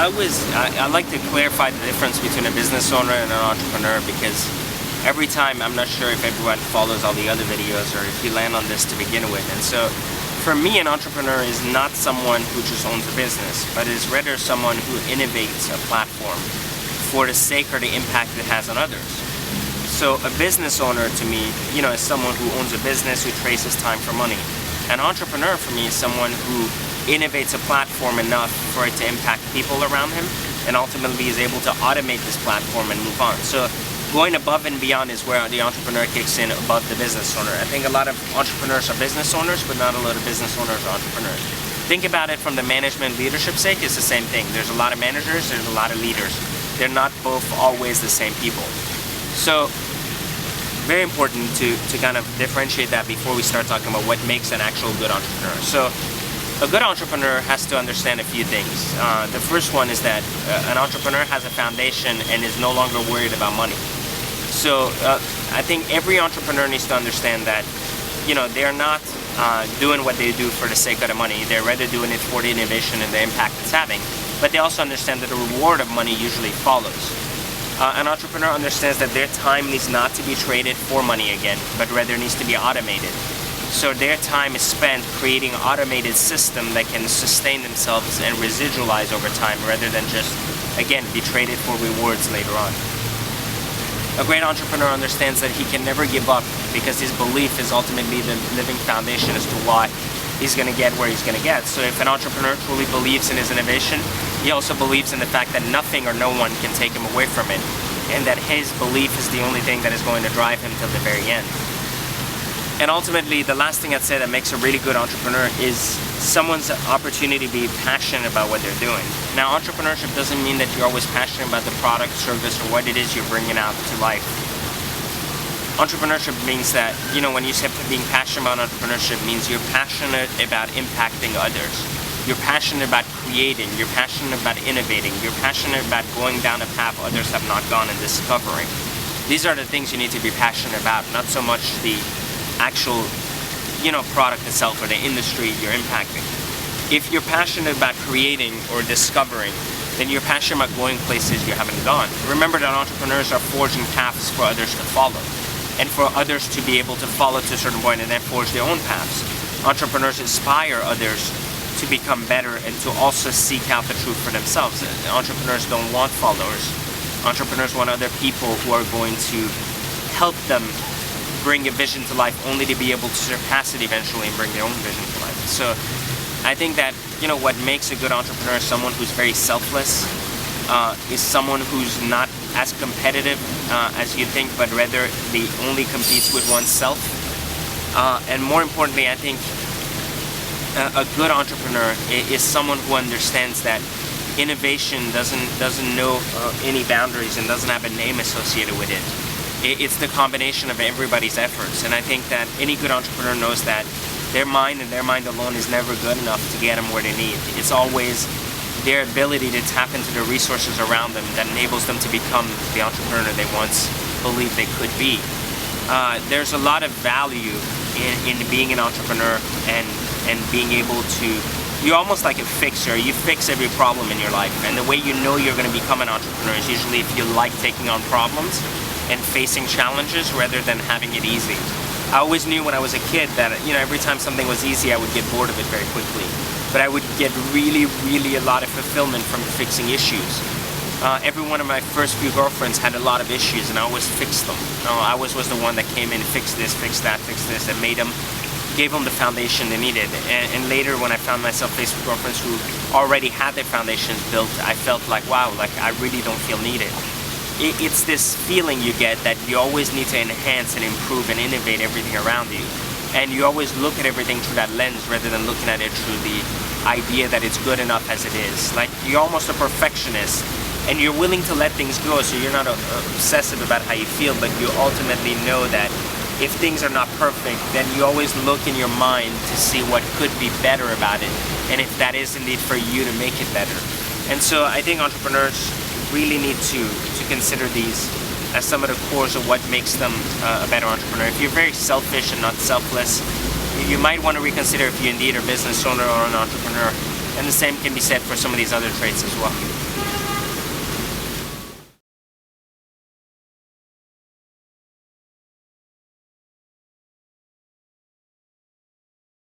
I like to clarify the difference between a business owner and an entrepreneur, because every time, I'm not sure if everyone follows all the other videos or if you land on this to begin with. And so for me, an entrepreneur is not someone who just owns a business, but is rather someone who innovates a platform for the sake or the impact it has on others. So a business owner to me, is someone who owns a business, who trades his time for money. An entrepreneur for me is someone who innovates a platform enough for it to impact people around him, and ultimately is able to automate this platform and move on. So going above and beyond is where the entrepreneur kicks in above the business owner. I think a lot of entrepreneurs are business owners, but not a lot of business owners are entrepreneurs. Think about it from the management leadership sake, it's the same thing. There's a lot of managers, there's a lot of leaders. They're not both always the same people. So very important to kind of differentiate that before we start talking about what makes an actual good entrepreneur. So a good entrepreneur has to understand a few things. The first one is that an entrepreneur has a foundation and is no longer worried about money. So I think every entrepreneur needs to understand that they're not doing what they do for the sake of the money. They're rather doing it for the innovation and the impact it's having. But they also understand that the reward of money usually follows. An entrepreneur understands that their time needs not to be traded for money again, but rather needs to be automated. So their time is spent creating an automated system that can sustain themselves and residualize over time, rather than just, again, be traded for rewards later on. A great entrepreneur understands that he can never give up, because his belief is ultimately the living foundation as to why he's going to get where he's going to get. So if an entrepreneur truly believes in his innovation, he also believes in the fact that nothing or no one can take him away from it, and that his belief is the only thing that is going to drive him till the very end. And ultimately, the last thing I'd say that makes a really good entrepreneur is someone's opportunity to be passionate about what they're doing. Now, entrepreneurship doesn't mean that you're always passionate about the product, service, or what it is you're bringing out to life. Entrepreneurship means that, when you say being passionate about entrepreneurship, means you're passionate about impacting others. You're passionate about creating, you're passionate about innovating, you're passionate about going down a path others have not gone and discovering. These are the things you need to be passionate about, not so much the actual, product itself or the industry you're impacting. If you're passionate about creating or discovering, then you're passionate about going places you haven't gone. Remember that entrepreneurs are forging paths for others to follow, and for others to be able to follow to a certain point and then forge their own paths. Entrepreneurs inspire others to become better and to also seek out the truth for themselves. Entrepreneurs don't want followers. Entrepreneurs want other people who are going to help them bring a vision to life, only to be able to surpass it eventually and bring their own vision to life. So I think that, what makes a good entrepreneur is someone who's very selfless, is someone who's not as competitive as you think, but rather they only competes with oneself. And more importantly, I think a good entrepreneur is someone who understands that innovation doesn't know any boundaries and doesn't have a name associated with it. It's the combination of everybody's efforts, and I think that any good entrepreneur knows that their mind and their mind alone is never good enough to get them where they need. It's always their ability to tap into the resources around them that enables them to become the entrepreneur they once believed they could be. There's a lot of value in being an entrepreneur and being able to, you're almost like a fixer. You fix every problem in your life, and the way you know you're going to become an entrepreneur is usually if you like taking on problems and facing challenges rather than having it easy. I always knew when I was a kid that every time something was easy I would get bored of it very quickly, but I would get really a lot of fulfillment from fixing issues. Every one of my first few girlfriends had a lot of issues, and I always fixed them. I always was the one that came in, fixed this, fixed that, and gave them the foundation they needed. And later, when I found myself faced with girlfriends who already had their foundations built, I felt like, wow, like I really don't feel needed. It's this feeling you get that you always need to enhance and improve and innovate everything around you. And you always look at everything through that lens rather than looking at it through the idea that it's good enough as it is. Like, you're almost a perfectionist, and you're willing to let things go, so you're not obsessive about how you feel, but you ultimately know that if things are not perfect, then you always look in your mind to see what could be better about it, and if that is indeed for you to make it better. And so I think entrepreneurs really need to consider these as some of the cores of what makes them a better entrepreneur. If you're very selfish and not selfless, you might want to reconsider if you indeed are a business owner or an entrepreneur. And the same can be said for some of these other traits as well.